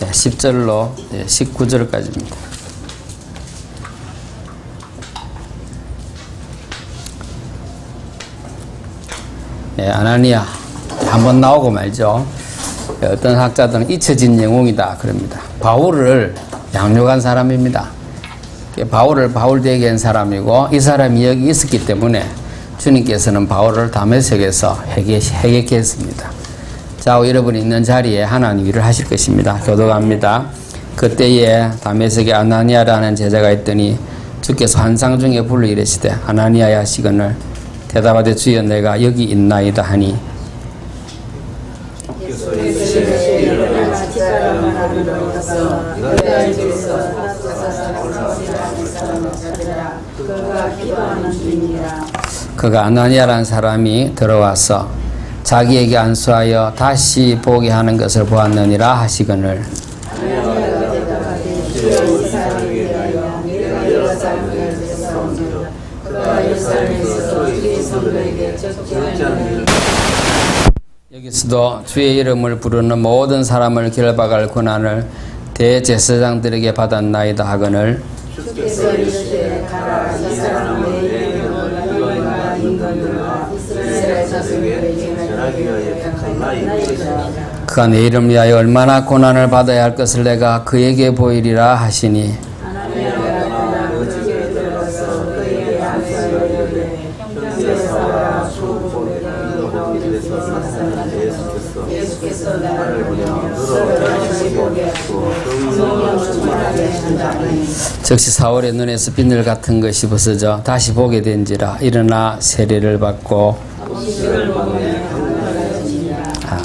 10절로 19절까지입니다. 아나니아 한번 나오고 말죠. 어떤 학자들은 잊혀진 영웅이다 그럽니다. 바울을 양육한 사람입니다. 바울을 바울 되게 한 사람이고 이 사람이 여기 있었기 때문에 주님께서는 바울을 다메섹에서 해격케 했습니다. 자, 여러분이 있는 자리에 하나님 일을 하실 것입니다. 교도갑니다. 그때에 다메섹에 아나니아라는 제자가 있더니 주께서 환상 중에 불러 이르시되 아나니아야 하시거늘 대답하되 주여 내가 여기 있나이다 하니 그가 아나니아라는 사람이 들어와서 자기에게 안수하여 다시 보게 하는 것을 보았느니라 하시거늘 여기서도 주의 이름을 부르는 모든 사람을 결박할 권한을 대제사장들에게 받았나이다 하거늘 주께서 이르시되 가라 이 사람은 내 이름을 너희와 임금과 이스라엘 자손에게 전하기 위하여 택한 나이다. 그가 내 이름을 위하여 얼마나 고난을 받아야 할 것을 내가 그에게 보이리라 하시니 즉시 사울의 눈에서 비늘 같은 것이 벗어져 다시 보게 된지라 일어나 세례를 받고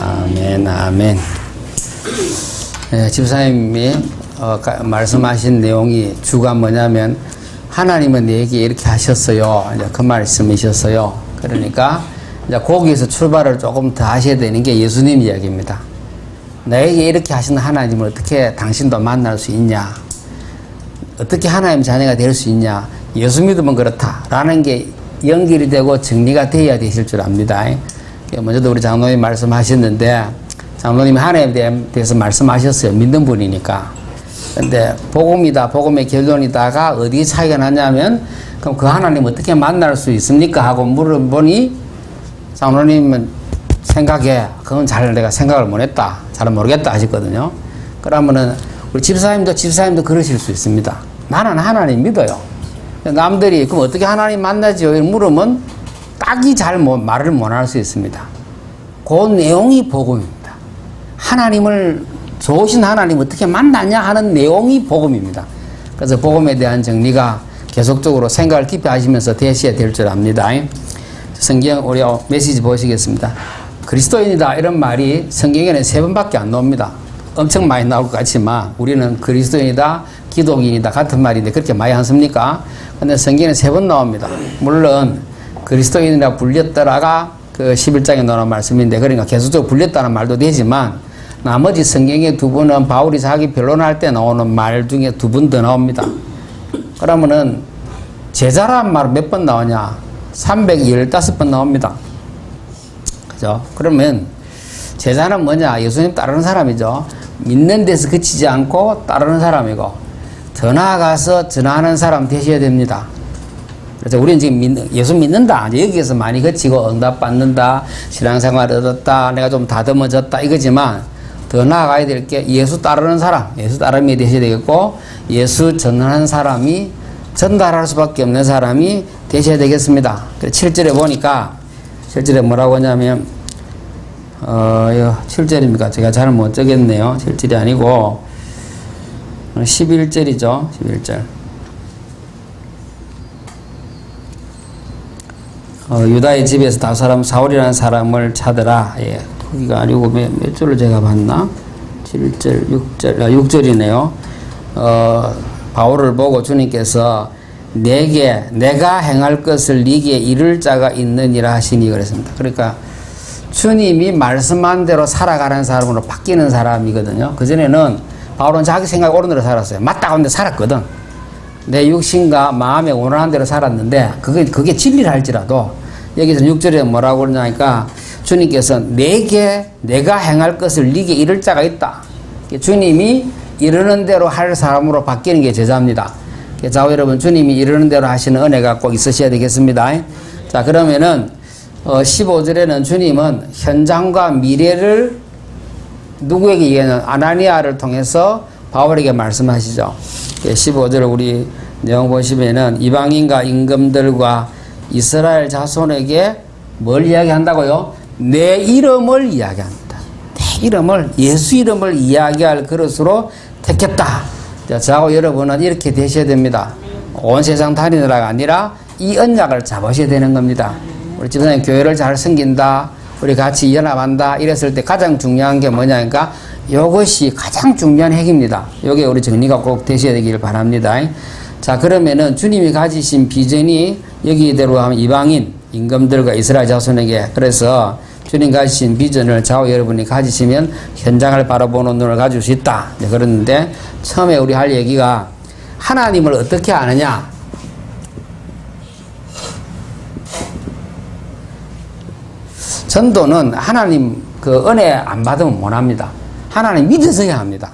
아멘 아멘. 집사님이 말씀하신 내용이 주가 뭐냐면 하나님은 내게 이렇게 하셨어요. 이제 그 말씀이셨어요. 그러니까 이제 거기에서 출발을 조금 더 하셔야 되는 게 예수님 이야기입니다. 나에게 이렇게 하신 하나님을 어떻게 당신도 만날 수 있냐? 어떻게 하나님 자녀가 될 수 있냐? 예수 믿으면 그렇다라는 게 연결이 되고 정리가 돼야 되실 줄 압니다. 먼저도 우리 장로님 말씀하셨는데 장로님이 하나님에 대해서 말씀하셨어요. 믿는 분이니까. 근데 복음이다, 복음의 결론이다가 어디 차이가 나냐면 그럼 그 하나님 어떻게 만날 수 있습니까? 하고 물어보니 장로님은 생각해. 그건 잘 내가 생각을 못했다. 잘 모르겠다 하셨거든요. 그러면은 우리 집사님도 그러실 수 있습니다. 나는 하나님 믿어요. 남들이 그럼 어떻게 하나님 만나지요? 물으면 딱히 잘 말을 못 할 수 있습니다. 그 내용이 복음입니다. 하나님을 좋으신 하나님 어떻게 만나냐 하는 내용이 복음입니다. 그래서 복음에 대한 정리가 계속적으로 생각을 깊이 하시면서 되셔야 될 줄 압니다. 성경 우리 메시지 보시겠습니다. 그리스도인이다 이런 말이 성경에는 3번밖에 안 나옵니다. 엄청 많이 나올 것 같지만 우리는 그리스도인이다, 기독인이다 같은 말인데 그렇게 많이 안 씁니까? 근데 성경에는 3번 나옵니다. 물론 그리스도인이라 불렸더라가 그 11장에 나오는 말씀인데 그러니까 계속적으로 불렸다는 말도 되지만 나머지 성경의 2번은 바울이 자기 변론할 때 나오는 말 중에 2번 더 나옵니다. 그러면은 제자란 말 몇 번 나오냐? 315번 나옵니다. 그죠? 그러면 제자는 뭐냐? 예수님 따르는 사람이죠. 믿는 데서 그치지 않고 따르는 사람이고 더 나아가서 전하는 사람 되셔야 됩니다. 그래서 우리는 지금 예수 믿는다. 여기에서 많이 그치고 응답받는다. 신앙생활 얻었다. 내가 좀 다듬어졌다. 이거지만 더 나아가야 될 게 예수 따르는 사람. 예수 따름이 되셔야 되겠고 예수 전하는 사람이 전달할 수밖에 없는 사람이 되셔야 되겠습니다. 7절에 보니까 7절에 뭐라고 하냐면 7절입니까? 제가 잘 못 적겠네요. 7절이 아니고 11절이죠. 11절. 유다의 집에서 사울이라는 사람을 찾으라. 예, 거기가 아니고 몇 절을 제가 봤나? 7절, 6절, 6절이네요. 바울을 보고 주님께서 내가 행할 것을 네게 이룰 자가 있느니라 하시니 그랬습니다. 그러니까 주님이 말씀한 대로 살아가는 사람으로 바뀌는 사람이거든요. 그전에는 바울은 자기 생각 옳은 대로 살았어요. 맞다고 하는데 살았거든. 내 육신과 마음에 원하는 대로 살았는데 그게 진리를 할지라도 여기서 6절에 뭐라고 그러냐니까 주님께서 내가 행할 것을 네게 이룰 자가 있다. 주님이 이르는 대로 할 사람으로 바뀌는 게 제자입니다. 자, 여러분, 주님이 이르는 대로 하시는 은혜가 꼭 있으셔야 되겠습니다. 자, 그러면은 15절에는 주님은 현장과 미래를 누구에게 얘기하는 아나니아를 통해서 바울에게 말씀하시죠. 15절 우리 내용 보시면은 이방인과 임금들과 이스라엘 자손에게 뭘 이야기한다고요? 내 이름을 이야기합니다. 내 이름을, 예수 이름을 이야기할 그릇으로 택했다. 자, 저하고 여러분은 이렇게 되셔야 됩니다. 온 세상 다니느라가 아니라 이 언약을 잡으셔야 되는 겁니다. 우리 집사님 교회를 잘 섬긴다, 우리 같이 연합한다 이랬을 때 가장 중요한 게 뭐냐니까 이것이 가장 중요한 핵입니다. 이게 우리 정리가 꼭 되셔야 되길 바랍니다. 자, 그러면은 주님이 가지신 비전이 여기대로 하면 이방인, 임금들과 이스라엘 자손에게, 그래서 주님 가지신 비전을 좌우 여러분이 가지시면 현장을 바라보는 눈을 가질 수 있다. 네, 그러는데 처음에 우리 할 얘기가 하나님을 어떻게 아느냐. 전도는 하나님 그 은혜 안 받으면 못 합니다. 하나님 믿어서야 합니다.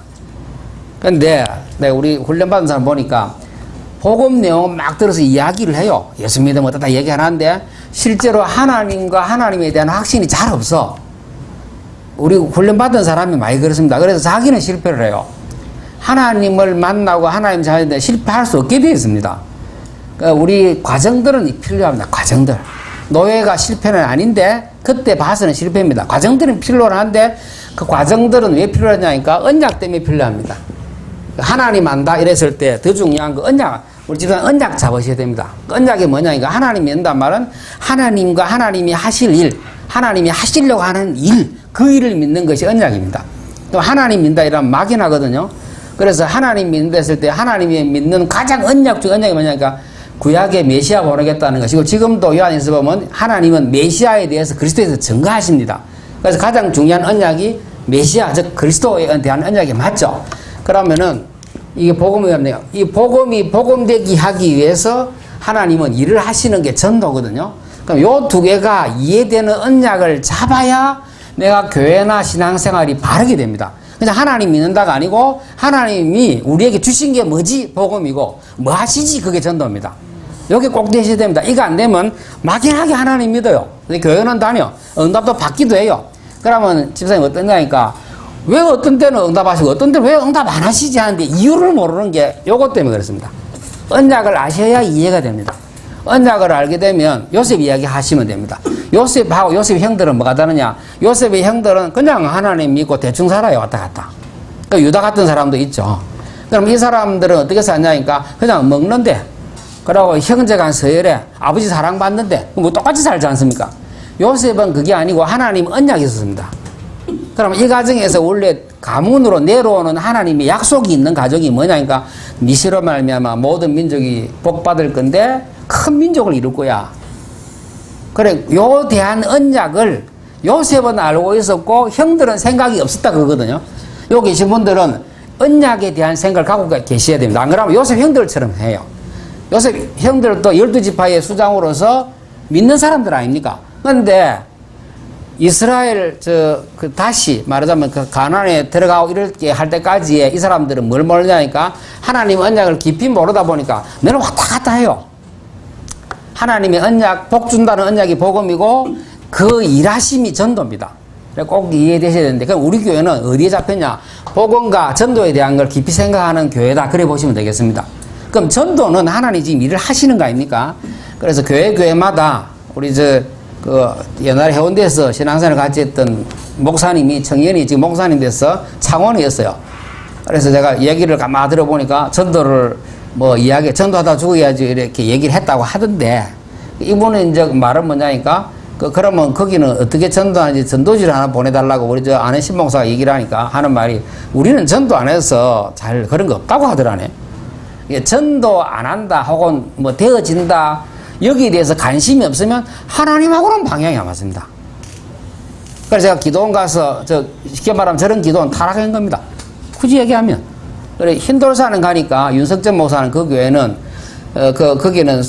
근데 내가 우리 훈련받은 사람 보니까 복음 내용 막 들어서 이야기를 해요. 예수 믿으면 어떻다 얘기하는데 실제로 하나님과 하나님에 대한 확신이 잘 없어. 우리 훈련받은 사람이 많이 그렇습니다. 그래서 자기는 실패를 해요. 하나님을 만나고 하나님 자녀들 실패할 수 없게 되어 있습니다. 그러니까 우리 과정들은 필요합니다. 과정들. 노예가 실패는 아닌데 그때 봐서는 실패입니다. 과정들은 필요한데 그 과정들은 왜 필요하냐니까 언약 때문에 필요합니다. 하나님 안다 이랬을 때 더 중요한 거 언약, 우리 집사님 언약 잡으셔야 됩니다. 언약이 뭐냐니까 하나님 믿는단 말은 하나님과 하나님이 하실 일, 하나님이 하시려고 하는 일, 그 일을 믿는 것이 언약입니다. 또 하나님 믿는다 이러면 막연하거든요. 그래서 하나님 믿는다 했을 때 하나님이 믿는 가장 언약 중 언약이 뭐냐니까 구약의 메시아 보내겠다는 것이고, 지금도 요한에서 보면 하나님은 메시아에 대해서 그리스도에서 증거하십니다. 그래서 가장 중요한 언약이 메시아, 즉 그리스도에 대한 언약이 맞죠. 그러면은 이게 복음이었네요. 이 복음이 복음되기 하기 위해서 하나님은 일을 하시는 게 전도거든요. 그럼 요 두 개가 이해되는 언약을 잡아야 내가 교회나 신앙생활이 바르게 됩니다. 그냥 하나님 믿는다가 아니고 하나님이 우리에게 주신 게 뭐지? 복음이고 뭐 하시지? 그게 전도입니다. 여기 꼭 되셔야 됩니다. 이거 안 되면 막연하게 하나님 믿어요. 근데 교회는 다녀. 응답도 받기도 해요. 그러면 집사님 어떤가니까 왜 어떤 때는 응답하시고 어떤 때는 왜 응답 안 하시지 하는데 이유를 모르는 게 요것 때문에 그렇습니다. 언약을 아셔야 이해가 됩니다. 언약을 알게 되면 요셉 이야기 하시면 됩니다. 요셉하고 요셉 형들은 뭐가 다르냐? 요셉의 형들은 그냥 하나님 믿고 대충 살아요. 왔다 갔다. 유다 같은 사람도 있죠. 그럼 이 사람들은 어떻게 사냐니까 그냥 먹는데, 그러고 형제간 서열에 아버지 사랑받는데 뭐 똑같이 살지 않습니까? 요셉은 그게 아니고 하나님 언약이 있었습니다. 그럼 이 가정에서 원래 가문으로 내려오는 하나님의 약속이 있는 가정이 뭐냐니까 니시로 말미암아 모든 민족이 복받을 건데 큰 민족을 이룰 거야. 그래, 요 대한 언약을 요셉은 알고 있었고 형들은 생각이 없었다 그거거든요. 여기 계신 분들은 언약에 대한 생각을 갖고 계셔야 됩니다. 안 그러면 요셉 형들처럼 해요. 요셉 형들도 12지파의 수장으로서 믿는 사람들 아닙니까? 그런데 이스라엘 다시 말하자면 그 가나안에 들어가고 이렇게 할 때까지의 이 사람들은 뭘 모르냐니까 하나님 언약을 깊이 모르다 보니까 너는 왔다 갔다 해요. 하나님의 언약, 복 준다는 언약이 복음이고 그 일하심이 전도입니다. 꼭 이해되셔야 되는데, 그럼 우리 교회는 어디에 잡혔냐? 복음과 전도에 대한 걸 깊이 생각하는 교회다. 그래 보시면 되겠습니다. 그럼 전도는 하나님 지금 일을 하시는 거 아닙니까? 그래서 교회마다 우리 옛날에 해운대에서 신앙생활을 같이 했던 목사님이 청년이 지금 목사님 돼서 창원이었어요. 그래서 제가 얘기를 가만히 들어보니까 전도를 전도하다 죽어야지 이렇게 얘기를 했다고 하던데, 이분은 이제 말은 뭐냐니까, 그러면 거기는 어떻게 전도하는지 전도지를 하나 보내달라고 우리 아는 신목사가 얘기를 하니까 하는 말이, 우리는 전도 안 해서 잘 그런 거 없다고 하더라네. 전도 안 한다 혹은 되어진다, 여기에 대해서 관심이 없으면 하나님하고는 방향이 안 맞습니다. 그래서 제가 기도원 가서 쉽게 말하면 저런 기도는 타락한 겁니다. 굳이 얘기하면. 그래, 힌돌사는 가니까 윤석전 목사는 그 교회는 거기는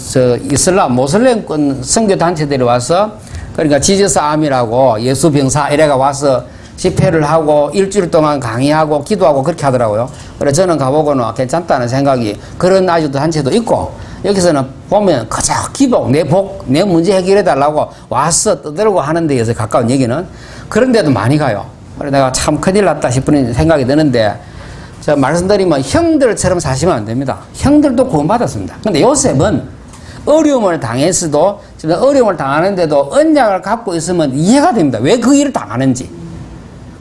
이슬람 모슬렘권 선교 단체들이 와서, 그러니까 지저스 암이라고 예수병사 이래가 와서 집회를 하고 일주일 동안 강의하고 기도하고 그렇게 하더라고요. 그래서 저는 가보고는 괜찮다는 생각이 그런 아주도 단체도 있고 여기서는 보면 그저 기복, 내 문제 해결해 달라고 와서 떠들고 하는 데에서 가까운 얘기는 그런 데도 많이 가요. 그래서 내가 참 큰일 났다 싶은 생각이 드는데 저 말씀드리면 형들처럼 사시면 안 됩니다. 형들도 구원받았습니다. 근데 요셉은 어려움을 당했어도 지금 어려움을 당하는데도 언약을 갖고 있으면 이해가 됩니다. 왜 그 일을 당하는지.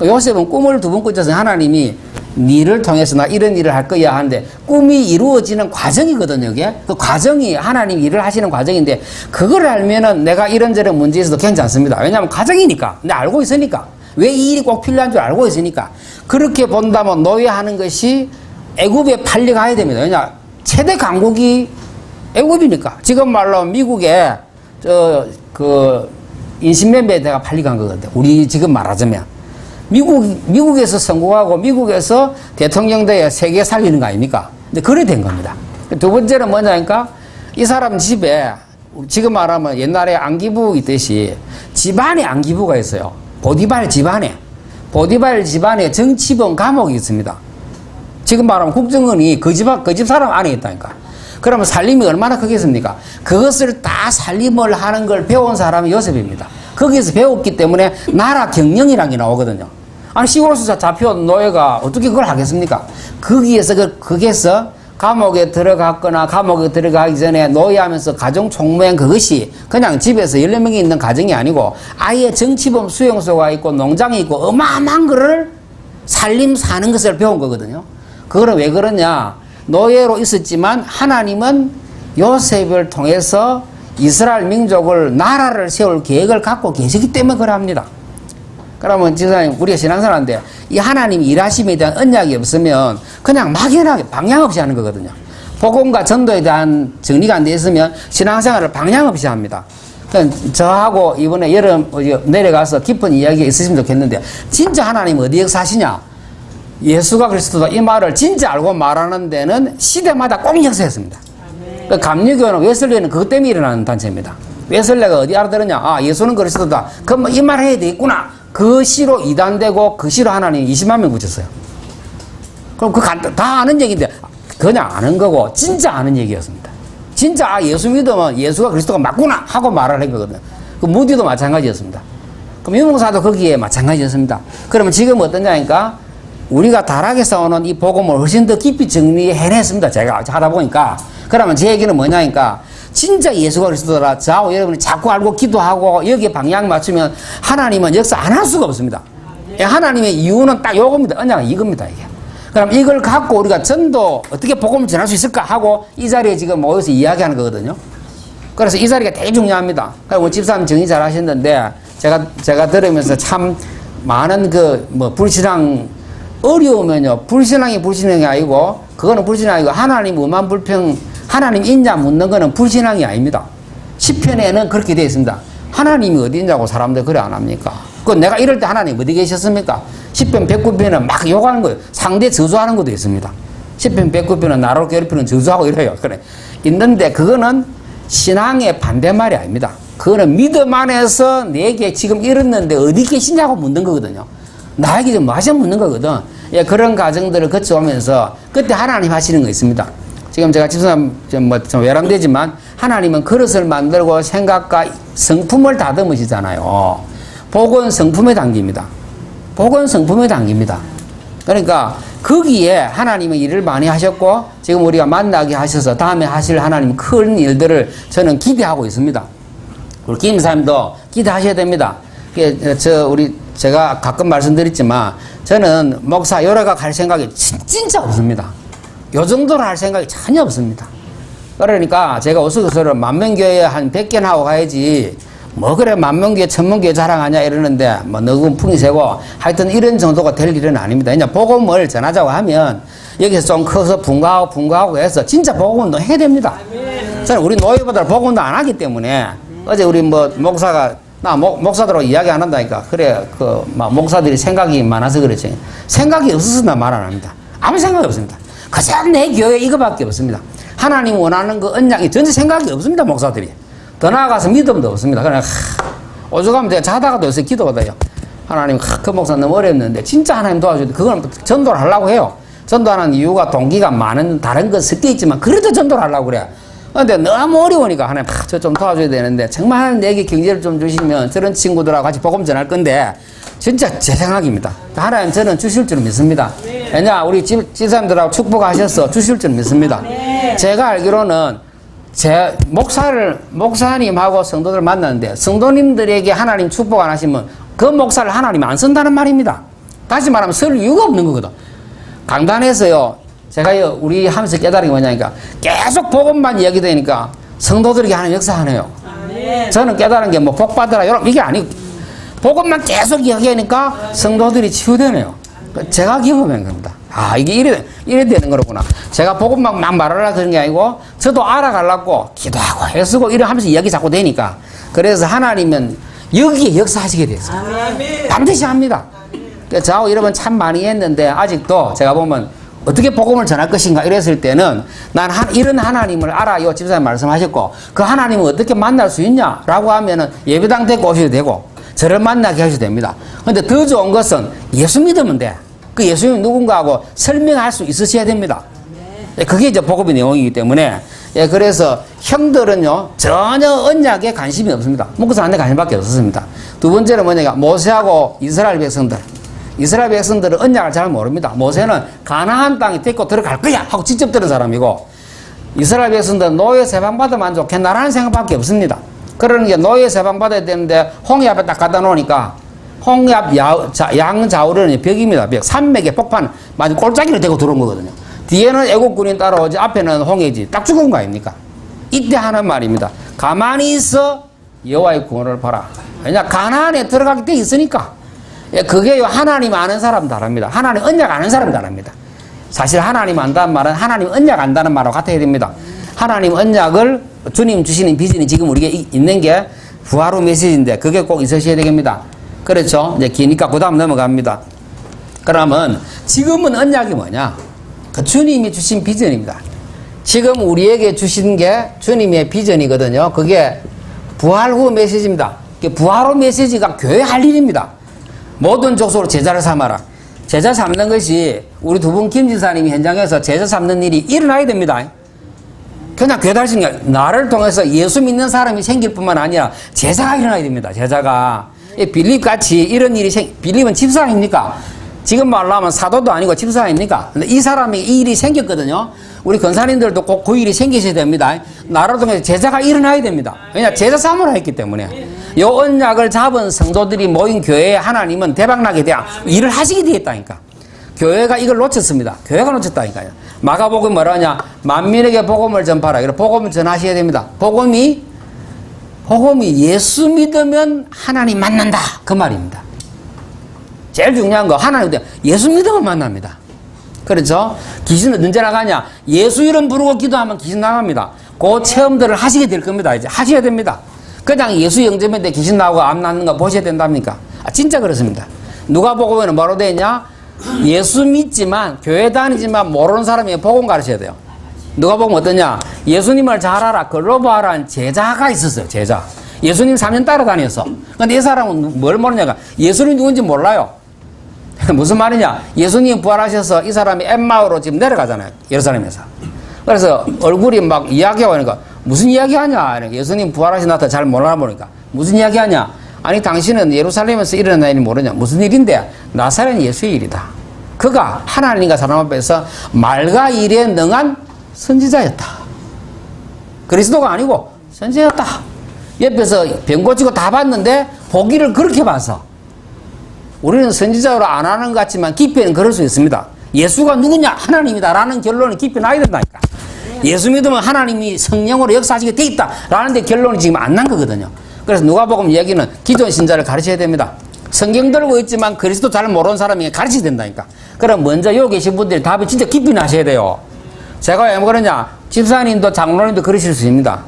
요셉은 꿈을 두 번 꿔줘서 하나님이 니를 통해서 나 이런 일을 할 거야 하는데 꿈이 이루어지는 과정이거든요. 이게 그 과정이 하나님 일을 하시는 과정인데 그걸 알면은 내가 이런저런 문제 있어도 괜찮습니다. 왜냐하면 과정이니까 내가 알고 있으니까 왜 이 일이 꼭 필요한 줄 알고 있으니까 그렇게 본다면 노예하는 것이 애굽에 팔려가야 됩니다. 왜냐 최대 강국이 애굽이니까 지금 말로 미국에 인신매매대가 팔려간 거거든요. 우리 지금 말하자면 미국에서 성공하고 미국에서 대통령 돼야 세계 살리는 거 아닙니까? 근데 그래 된 겁니다. 두 번째는 뭐냐니까 이 사람 집에 지금 말하면 옛날에 안기부 있듯이 집안에 안기부가 있어요. 보디발 집안에 정치범 감옥이 있습니다. 지금 말하면 국정원이 그 집 사람 안에 있다니까. 그러면 살림이 얼마나 크겠습니까? 그것을 다 살림을 하는 걸 배운 사람이 요셉입니다. 거기에서 배웠기 때문에 나라 경영이라는 게 나오거든요. 아니 시골에서 잡혀온 노예가 어떻게 그걸 하겠습니까? 거기에서 감옥에 들어갔거나 감옥에 들어가기 전에 노예하면서 가정 총무행 그것이 그냥 집에서 14명이 있는 가정이 아니고 아예 정치범 수용소가 있고 농장이 있고 어마어마한 거를 살림 사는 것을 배운 거거든요. 그거는 왜 그러냐? 노예로 있었지만 하나님은 요셉을 통해서 이스라엘 민족을 나라를 세울 계획을 갖고 계시기 때문에 그러합니다. 그러면 지사님 우리가 신앙생활인데 이 하나님 일하심에 대한 언약이 없으면 그냥 막연하게 방향 없이 하는 거거든요. 복음과 전도에 대한 정리가 안 돼 있으면 신앙생활을 방향 없이 합니다. 저하고 이번에 여름 내려가서 깊은 이야기가 있으시면 좋겠는데 진짜 하나님 어디 역사하시냐? 예수가 그리스도다 이 말을 진짜 알고 말하는 데는 시대마다 꼭 역사했습니다. 그 감리교는 웨슬리는 그것 때문에 일어나는 단체입니다. 웨슬리가 어디 알아들었냐? 아 예수는 그리스도다. 그럼 이 말 해야 되겠구나. 그 시로 이단되고 그 시로 하나님 20만 명 붙였어요. 그럼 다 아는 얘기인데 그냥 아는 거고 진짜 아는 얘기였습니다. 진짜 예수 믿으면 예수가 그리스도가 맞구나 하고 말을 한 거거든요. 그 무디도 마찬가지였습니다. 그럼 유목사도 거기에 마찬가지였습니다. 그러면 지금 어떠냐니까 우리가 다락에 싸우는 이 복음을 훨씬 더 깊이 정리해냈습니다. 제가 하다 보니까. 그러면 제 얘기는 뭐냐니까 진짜 예수가 그리스도라 저하고 여러분이 자꾸 알고 기도하고 여기에 방향 맞추면 하나님은 역사 안 할 수가 없습니다. 하나님의 이유는 딱 요겁니다. 언약은 이겁니다. 이게. 그럼 이걸 갖고 우리가 전도 어떻게 복음을 전할 수 있을까 하고 이 자리에 지금 모여서 이야기하는 거거든요. 그래서 이 자리가 되게 중요합니다. 그리고 집사님 정리 잘 하셨는데 제가 들으면서 참 많은 불신앙 어려우면요 불신앙이 아니고 그거는 불신앙이 아니고 하나님 의만 불평 하나님 있냐 묻는 거는 불신앙이 아닙니다. 시편에는 그렇게 되어 있습니다. 하나님이 어디 있냐고 사람들 그래 안 합니까? 그 내가 이럴 때 하나님 어디 계셨습니까? 시편 109편은 막 욕하는 거예요. 상대 저주하는 것도 있습니다. 시편 109편은 나를 괴롭히는 저주하고 이래요. 그래 있는데 그거는 신앙의 반대말이 아닙니다. 그거는 믿음 안에서 내게 지금 이랬는데 어디 계시냐고 묻는 거거든요. 나에게 좀 마셔 묻는 거거든. 예, 그런 과정들을 거쳐오면서 그때 하나님 하시는 거 있습니다. 지금 제가 집사람 좀 외람되지만 하나님은 그릇을 만들고 생각과 성품을 다듬으시잖아요. 복은 성품에 담깁니다. 복은 성품에 담깁니다. 그러니까 거기에 하나님은 일을 많이 하셨고 지금 우리가 만나게 하셔서 다음에 하실 하나님 큰 일들을 저는 기대하고 있습니다. 우리 김 목사님도 기대하셔야 됩니다. 제가 가끔 말씀드렸지만 저는 목사 여러가 갈 생각이 진짜 없습니다. 요 정도로 할 생각이 전혀 없습니다. 그러니까 제가 어서서는 만명교회 한 100개나 하고 가야지 뭐 그래 만명교회 천명교회 자랑하냐 이러는데 뭐 너무 풍이 세고 하여튼 이런 정도가 될 일은 아닙니다. 그냥 복음을 전하자고 하면 여기서 좀 커서 분가하고 해서 진짜 복음도 해야 됩니다. 저는 우리 노예보다 복음도 안 하기 때문에 어제 우리 목사가 나 목사들하고 이야기 안 한다니까. 그래 목사들이 생각이 많아서 그렇지. 생각이 없어서 나 말 안 합니다. 아무 생각이 없습니다. 그저 내 교회 이거밖에 없습니다. 하나님 원하는 그 언약이 전혀 생각이 없습니다. 목사들이 더 나아가서 믿음도 없습니다. 그냥 오죽하면 내가 자다가도 요새 기도하다요. 하나님, 그 목사 너무 어렵는데, 진짜 하나님 도와줘도 그건 전도를 하려고 해요. 전도하는 이유가 동기가 많은 다른 것 섞여 있지만, 그래도 전도를 하려고 그래. 근데 너무 어려우니까 하나님, 저 좀 도와줘야 되는데, 정말 하나님 내게 경제를 좀 주시면 저런 친구들하고 같이 복음 전할 건데, 진짜 제 생각입니다. 하나님 저는 주실 줄 믿습니다. 왜냐, 우리 집사님들하고 축복하셔서 주실 줄 믿습니다. 제가 알기로는 제 목사님하고 성도들 만났는데, 성도님들에게 하나님 축복 안 하시면 그 목사를 하나님 안 쓴다는 말입니다. 다시 말하면 쓸 이유가 없는 거거든. 강단에서요, 제가 우리 하면서 깨달은 게 뭐냐니까, 계속 복음만 이야기되니까 성도들에게 하나님 역사하네요. 저는 깨달은 게 뭐 복 받으라, 여러분, 이게 아니고, 복음만 계속 이야기하니까 성도들이 치유되네요. 제가 경험한 겁니다. 아, 이게 이래 되는 거구나. 제가 복음만 막 말하려고 그런 게 아니고, 저도 알아가려고 기도하고 애쓰고 이래 하면서 이야기 자꾸 되니까, 그래서 하나님은 여기에 역사하시게 됐어요. 반드시 합니다. 저하고 여러분 참 많이 했는데, 아직도 제가 보면 어떻게 복음을 전할 것인가 이랬을 때는, 난 이런 하나님을 알아요. 집사님 말씀하셨고, 그 하나님을 어떻게 만날 수 있냐? 라고 하면은 예배당 데리고 오셔도 되고, 저를 만나게 하셔도 됩니다. 근데 더 좋은 것은 예수 믿으면 돼. 그 예수님이 누군가 하고 설명할 수 있으셔야 됩니다. 그게 이제 복음의 내용이기 때문에, 그래서 형들은요, 전혀 언약에 관심이 없습니다. 목사한테 관심밖에 없었습니다. 두 번째는 뭐냐면, 모세하고 이스라엘 백성들. 이스라엘 백성들은 언약을 잘 모릅니다. 모세는 가나안 땅에 데리고 들어갈 거야 하고 직접 들은 사람이고, 이스라엘 백성들은 노예 세방받으면 좋겠나라는 생각밖에 없습니다. 그러는 게 노예 세방받아야 되는데 홍해 앞에 딱 갖다 놓으니까, 홍해 앞 양좌우로는 벽입니다. 벽. 산맥에 폭판, 마치 꼴짜기를 대고 들어온 거거든요. 뒤에는 애국군인 따라오지, 앞에는 홍해지. 딱 죽은 거 아닙니까? 이때 하는 말입니다. 가만히 있어 여호와의 구원을 봐라. 왜냐, 가나안에 들어가게 돼 있으니까. 그게 하나님 아는 사람 다릅니다. 하나님 언약 아는 사람 다릅니다. 사실 하나님 안다는 말은 하나님 언약 안다는 말하고 같아야 됩니다. 하나님 언약을, 주님 주시는 비전이 지금 우리에게 있는 게 부활 후 메시지인데, 그게 꼭 있으셔야 되겠습니다. 그렇죠? 이제 기니까 그 다음 넘어갑니다. 그러면 지금은 언약이 뭐냐? 그 주님이 주신 비전입니다. 지금 우리에게 주신 게 주님의 비전이거든요. 그게 부활 후 메시지입니다. 부활 후 메시지가 교회 할 일입니다. 모든 족속으로 제자를 삼아라. 제자 삼는 것이, 우리 두 분 김지사님이 현장에서 제자 삼는 일이 일어나야 됩니다. 그냥 교회 다니는 게, 나를 통해서 예수 믿는 사람이 생길 뿐만 아니라 제자가 일어나야 됩니다. 제자가. 빌립같이 이런 일이 빌립은 집사 아닙니까? 지금 말로 하면 사도도 아니고 집사 아닙니까? 근데 이 사람이 이 일이 생겼거든요. 우리 권사님들도 꼭 그 일이 생기셔야 됩니다. 나를 통해서 제자가 일어나야 됩니다. 왜냐, 제자 삼으라 했기 때문에. 요 언약을 잡은 성도들이 모인 교회에 하나님은 대박나게 돼야 일을 하시게 되겠다니까. 교회가 이걸 놓쳤습니다. 교회가 놓쳤다니까요. 마가복음 뭐라냐? 만민에게 복음을 전파라. 이런 복음을 전하셔야 됩니다. 복음이 예수 믿으면 하나님 만난다. 그 말입니다. 제일 중요한 거, 하나님 예수 믿으면 만납니다. 그렇죠? 귀신은 언제 나가냐? 예수 이름 부르고 기도하면 귀신 나갑니다. 그 체험들을 하시게 될 겁니다. 이제 하셔야 됩니다. 그냥 예수 영접인데 귀신 나오고 암 낳는 거 보셔야 된답니까? 진짜 그렇습니다. 누가복음에는 뭐로 되어 있냐? 예수 믿지만, 교회 다니지만 모르는 사람이 복음 가르쳐야 돼요. 누가복음 어떠냐? 예수님을 잘 알아, 글로바라는 제자가 있었어요. 제자. 예수님 3년 따라다녔어. 근데 이 사람은 뭘 모르냐가, 예수님 누군지 몰라요. 무슨 말이냐? 예수님 부활하셔서 이 사람이 엠마오로 지금 내려가잖아요. 예루살렘에서. 그래서 얼굴이 막 이야기하고 하니까, 무슨 이야기 하냐? 예수님 부활하신 나타 잘 몰라보니까. 무슨 이야기 하냐? 아니, 당신은 예루살렘에서 일어난 일이 모르냐? 무슨 일인데? 나사렛 예수의 일이다. 그가 하나님과 사람 앞에서 말과 일에 능한 선지자였다. 그리스도가 아니고 선지자였다. 옆에서 병 고치고 다 봤는데 보기를 그렇게 봐서, 우리는 선지자로 안 하는 것 같지만 깊이는 그럴 수 있습니다. 예수가 누구냐? 하나님이다라는 결론이 깊이 나야 된다니까. 예수 믿으면 하나님이 성령으로 역사하시게 돼 있다라는 데 결론이 지금 안 난 거거든요. 그래서 누가복음 이야기는 기존 신자를 가르쳐야 됩니다. 성경 들고 있지만 그리스도 잘 모르는 사람이 가르쳐야 된다니까. 그럼 먼저 여기 계신 분들이 답이 진짜 깊이 나셔야 돼요. 제가 왜 그러냐? 집사님도 장로님도 그러실 수 있습니다.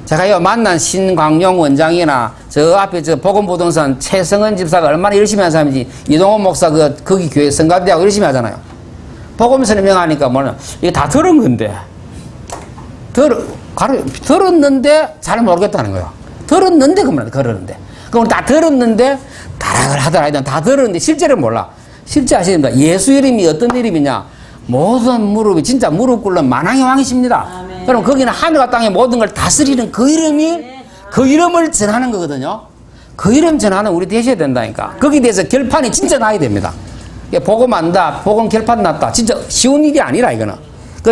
제가 만난 신광용 원장이나 저 앞에 저 복음부동산 최성은 집사가 얼마나 열심히 한 사람인지, 이동원 목사 거기 교회 성가대하고 열심히 하잖아요. 복음 설명하니까 뭐냐? 이게 다 들은 건데. 들었는데 잘 모르겠다는 거예요. 들었는데 그만 그러는데. 그럼 다 들었는데 타락을 하더라. 다 들었는데 실제를 몰라. 실제 아십니까? 예수 이름이 어떤 이름이냐? 모든 무릎이 진짜 무릎 꿇는 만왕의 왕이십니다. 아멘. 그럼 거기는 하늘과 땅의 모든 걸 다스리는 그 이름이 그 이름을 전하는 거거든요. 그 이름 전하는 우리 되셔야 된다니까. 거기에 대해서 결판이 진짜 나야 됩니다. 복음 안다, 복음 결판 났다. 진짜 쉬운 일이 아니라 이거는.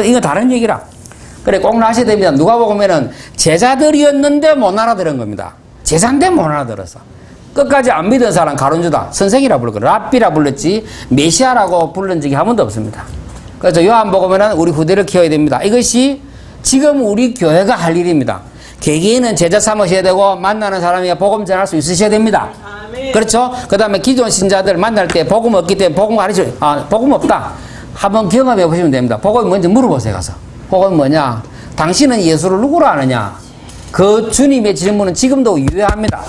이거 다른 얘기라. 그래 꼭 나셔야 됩니다. 누가 보면은 제자들이었는데 못 알아들은 겁니다. 제자인데 못 알아들었어. 끝까지 안 믿은 사람 가론주다. 선생이라 불렀고 랍비라 불렀지 메시아라고 부른 적이 한 번도 없습니다. 그래서 요한복음에는 우리 후대를 키워야 됩니다. 이것이 지금 우리 교회가 할 일입니다. 개개인은 제자 삼으셔야 되고 만나는 사람이 복음 전할 수 있으셔야 됩니다. 아멘. 그렇죠? 그 다음에 기존 신자들 만날 때 복음 없기 때문에 복음 가르쳐 복음 없다. 한번 경험해 보시면 됩니다. 복음이 뭔지 물어보세요. 가서. 복음이 뭐냐? 당신은 예수를 누구라 아느냐? 그 주님의 질문은 지금도 유효합니다.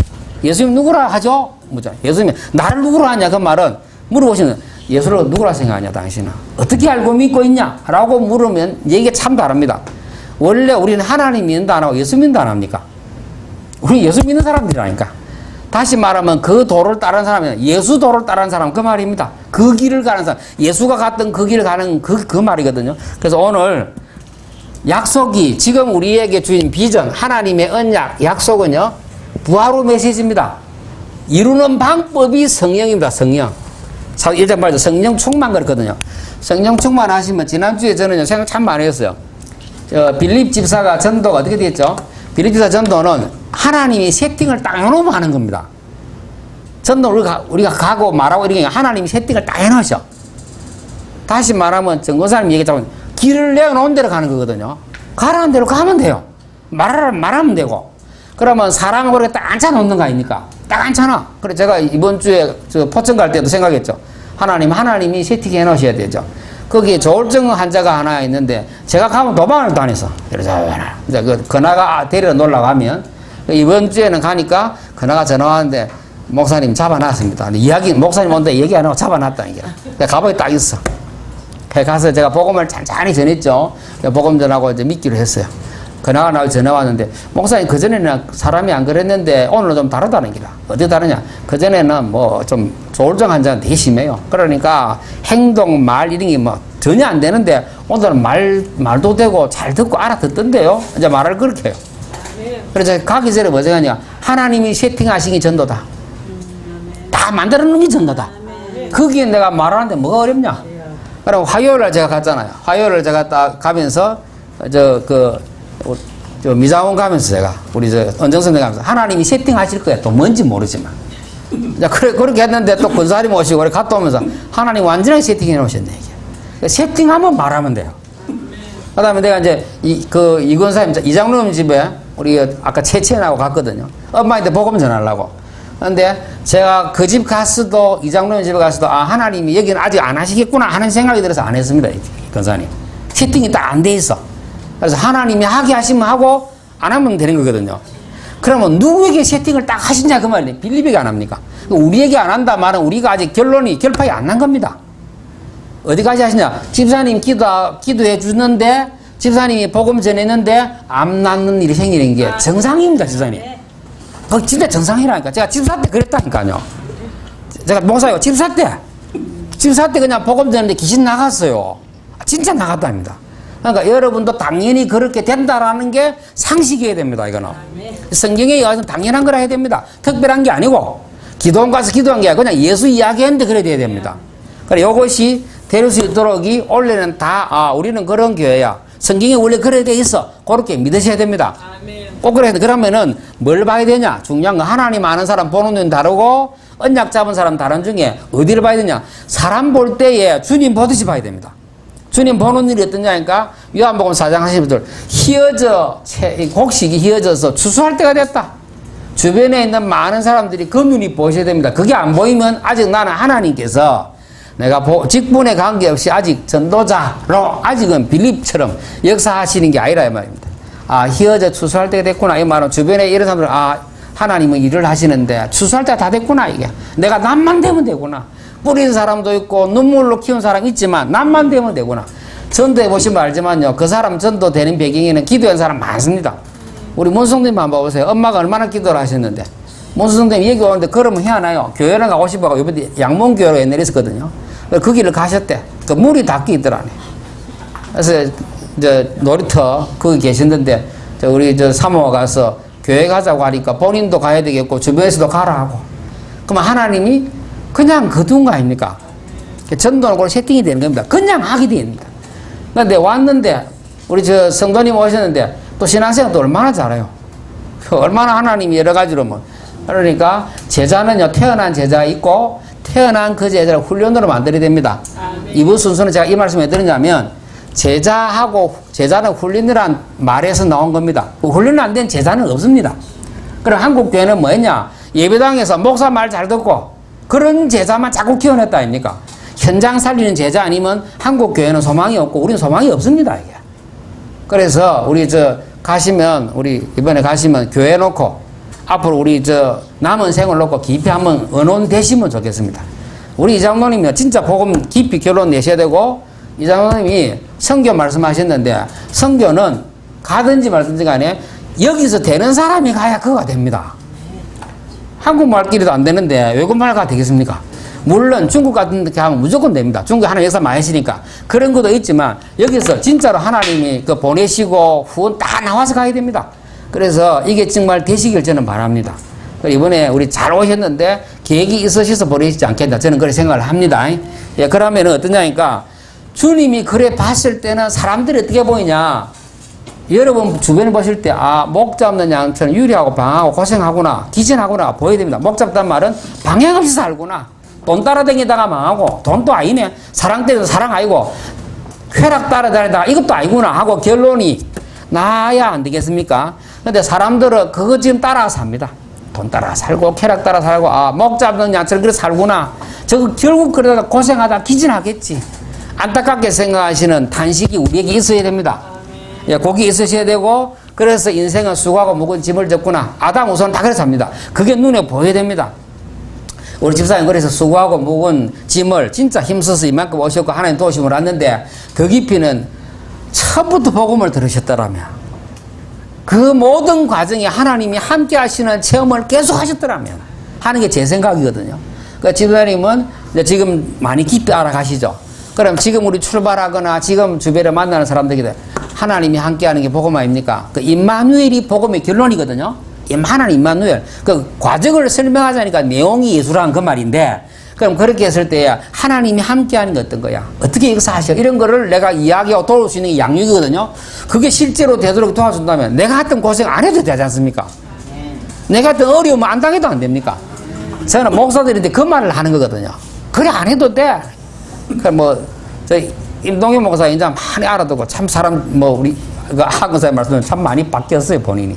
예수님 누구라 하죠? 뭐죠? 예수님 나를 누구라 하냐? 그 말은 물어보시면 예수를 누구라 생각하냐 당신은? 어떻게 알고 믿고 있냐? 라고 물으면 얘기가 참 다릅니다. 원래 우리는 하나님 믿는다 안 하고 예수 믿는다 안 합니까? 우리 예수 믿는 사람들이라니까. 다시 말하면 그 도를 따르는 사람은 예수 도를 따르는 사람 그 말입니다. 그 길을 가는 사람, 예수가 갔던 그 길을 가는 그 말이거든요. 그래서 오늘 약속이 지금 우리에게 주인 비전, 하나님의 언약, 약속은요 부활의 메시지입니다. 이루는 방법이 성령입니다. 성령. 1장 8절 성령 충만 그랬거든요. 성령 충만하시면 지난주에 저는 생각 참 많이 했어요. 빌립 집사가 전도가 어떻게 됐죠? 빌립 집사 전도는 하나님이 세팅을 딱 해놓으면 하는 겁니다. 전도 우리가 가고 말하고 이런 게 하나님이 세팅을 딱 해놓으셔. 다시 말하면 정거사님 얘기했자면 길을 내어놓은 대로 가는 거거든요. 가라는 대로 가면 돼요. 말하면 되고. 그러면 사람을 그렇게 딱 앉혀놓는 거 아닙니까? 딱 앉혀놔. 그래 제가 이번 주에 포천 갈 때도 생각했죠. 하나님이 세팅해 놓으셔야 되죠. 거기에 조울증 환자가 하나 있는데 제가 가면 도망을 다녔어. 그래서 이제 그 그나가 데리러 놀러 가면 이번 주에는 가니까 그나가 전화 왔는데 목사님 잡아놨습니다. 목사님 온데 얘기 안 하고 잡아놨다는 게. 가방에 딱 있어. 가서 제가 복음을 잔잔히 전했죠. 복음 전하고 이제 믿기로 했어요. 그나가 날 전화 왔는데 목사님 그전에는 사람이 안 그랬는데 오늘은 좀 다르다는 기라. 어디 다르냐? 그전에는 뭐 좀 조울증 환자가 되게 심해요. 그러니까 행동, 말 이런 게 뭐 전혀 안 되는데 오늘은 말도 되고 잘 듣고 알아듣던데요. 이제 말을 그렇게 해요. 그래서 가기 전에 뭐지 하냐? 하나님이 세팅하신 전도다. 다 만들어 놓은 게 전도다. 거기에 내가 말하는데 뭐가 어렵냐? 그럼 화요일날 제가 갔잖아요. 화요일날 제가 딱 가면서 미장원 가면서 제가 우리 언정선대 가면서 하나님이 세팅하실 거야. 또 뭔지 모르지만. 그렇게 했는데 또 권사님 오시고 그래 갔다 오면서 하나님 완전하게 세팅해 놓으셨네. 이게. 세팅하면 말하면 돼요. 그 다음에 내가 이제 이권사님, 이장로님 집에 우리 아까 채채나고 갔거든요. 엄마한테 복음 전하려고. 근데 제가 그 집 갔어도 이장로님 집에 갔어도 하나님이 여기는 아직 안 하시겠구나 하는 생각이 들어서 안 했습니다. 권사님. 세팅이 딱 안 돼 있어. 그래서 하나님이 하게 하시면 하고 안 하면 되는 거거든요. 그러면 누구에게 세팅을 딱 하시냐 그 말이에요. 빌립에게 안 합니까? 우리에게 안 한다 말은 우리가 아직 결판이 안 난 겁니다. 어디까지 하시냐? 집사님 기도해 주는데 집사님이 복음 전했는데 암 낫는 일이 생기는 게 정상입니다. 집사님. 그거 진짜 정상이라니까. 제가 집사 때 그랬다니까요. 제가 목사요. 집사 때 그냥 복음 전했는데 귀신 나갔어요. 진짜 나갔답니다. 그러니까 여러분도 당연히 그렇게 된다라는 게 상식이어야 됩니다. 이거는 성경에 의해서 당연한 거라 해야 됩니다. 특별한 게 아니고 기도원 가서 기도한 게 아니고 그냥 예수 이야기했는데 그래야 돼야 됩니다. 그래 이것이 될 수 있도록 원래는 다 우리는 그런 교회야. 성경에 원래 그래 돼 있어. 그렇게 믿으셔야 됩니다. 꼭 그래야 돼. 그러면은 뭘 봐야 되냐? 중요한 건 하나님 아는 사람 보는 눈 다르고 언약 잡은 사람 다른 중에 어디를 봐야 되냐? 사람 볼 때에 주님 보듯이 봐야 됩니다. 주님 보는 일이 어떠냐니까 요한복음 4장 하시는 분들 곡식이 휘어져서 추수할 때가 됐다. 주변에 있는 많은 사람들이 그 눈이 보셔야 됩니다. 그게 안 보이면 아직 나는 하나님께서 내가 직분에 관계없이 아직 전도자로 아직은 빌립처럼 역사하시는 게 아니라 이 말입니다. 휘어져 추수할 때가 됐구나. 이 말은 주변에 이런 사람들은 하나님은 일을 하시는데 추수할 때가 다 됐구나. 이게 내가 남만 되면 되구나. 뿌린 사람도 있고 눈물로 키운 사람 있지만 남만 되면 되구나. 전도해 보시면 알지만요. 그 사람 전도되는 배경에는 기도한 사람 많습니다. 우리 문성님 한번 봐보세요. 엄마가 얼마나 기도를 하셨는데 문수 선생님이 여기 오는데 걸으면 희한해요. 교회를 가고 싶어가 이번에 양문교회로 옛날에 있었거든요. 그 길을 가셨대. 그 물이 닿기 있더라네. 그래서 이제 놀이터 거기 계셨는데 우리 사모가 가서 교회 가자고 하니까 본인도 가야 되겠고 주변에서도 가라 하고. 그러면 하나님이 그냥 거둔 거 아닙니까? 전도는 그걸 세팅이 되는 겁니다. 그냥 하게 됩니다. 근데 왔는데 우리 성도님 오셨는데 또 신앙생활 또 얼마나 잘해요. 얼마나 하나님이 여러 가지로 뭐. 그러니까 제자는요, 태어난 제자가 있고 태어난 그 제자를 훈련으로 만들어야 됩니다. 이번 순서는 제가 이 말씀 왜 드리냐면 제자는 훈련이란 말에서 나온 겁니다. 훈련 안 된 제자는 없습니다. 그럼 한국 교회는 뭐였냐? 예배당에서 목사 말 잘 듣고 그런 제자만 자꾸 키워냈다 아닙니까? 현장 살리는 제자 아니면 한국 교회는 소망이 없고 우리는 소망이 없습니다, 이게. 그래서 우리 우리 이번에 가시면 교회 놓고 앞으로 우리 남은 생을 놓고 깊이 한번 의논되시면 좋겠습니다. 우리 이장로님이 진짜 복음 깊이 결론 내셔야 되고, 이장로님이 선교 말씀하셨는데 선교는 가든지 말든지 간에 여기서 되는 사람이 가야 그거가 됩니다. 한국말끼리도 안 되는데 외국말 가 되겠습니까? 물론 중국 같은 데 가면 무조건 됩니다. 중국 하나님 역사 많이 하시니까 그런 것도 있지만 여기서 진짜로 하나님이 보내시고 후원 다 나와서 가야 됩니다. 그래서 이게 정말 되시길 저는 바랍니다. 이번에 우리 잘 오셨는데 계획이 있으셔서 보내시지 않겠다. 저는 그렇게 생각을 합니다. 예, 그러면 어떠냐니까 주님이 그래 봤을 때는 사람들이 어떻게 보이냐. 여러분 주변에 보실 때 목 잡는 양처럼 유리하고 방하고 고생하구나, 기진하구나 보여야 됩니다. 목 잡단 말은 방향 없이 살구나. 돈 따라다니다가 망하고, 돈도 아니네. 사랑 때도 사랑 아니고 쾌락 따라다니다가 이것도 아니구나 하고 결론이 나야 안 되겠습니까? 근데 사람들은 그거 지금 따라 삽니다. 돈 따라 살고 쾌락 따라 살고 목 잡는 양처럼 그래 살구나. 저거 결국 그러다가 고생하다 기진하겠지. 안타깝게 생각하시는 탄식이 우리에게 있어야 됩니다. 예, 거기 있으셔야 되고, 그래서 인생은 수고하고 무거운 짐을 졌구나. 아담 우선 다 그래서 합니다. 그게 눈에 보여야 됩니다. 우리 집사님 그래서 수고하고 무거운 짐을 진짜 힘써서 이만큼 오셨고 하나님 도우심을 왔는데 그 깊이는 처음부터 복음을 들으셨더라면 그 모든 과정에 하나님이 함께 하시는 체험을 계속 하셨더라면 하는 게 제 생각이거든요. 그러니까 집사님은 지금 많이 깊이 알아가시죠. 그럼 지금 우리 출발하거나 지금 주변에 만나는 사람들에게 하나님이 함께하는 게 복음 아닙니까? 그 임마누엘이 복음의 결론이거든요. 하나님 임마누엘. 그 과정을 설명하자니까 내용이 예수라는 그 말인데, 그럼 그렇게 했을 때 하나님이 함께하는 게 어떤 거야? 어떻게 이것을 하셔? 이런 거를 내가 이야기하고 도울 수 있는 게 양육이거든요. 그게 실제로 되도록 도와준다면 내가 했던 고생 안 해도 되지 않습니까? 내가 했던 어려움을 안 당해도 안 됩니까? 저는 목사들인데 그 말을 하는 거거든요. 그래 안 해도 돼. 저희 임동현 목사 이제 많이 알아두고 참 사람 우리 학원사의 말씀은 참 많이 바뀌었어요. 본인이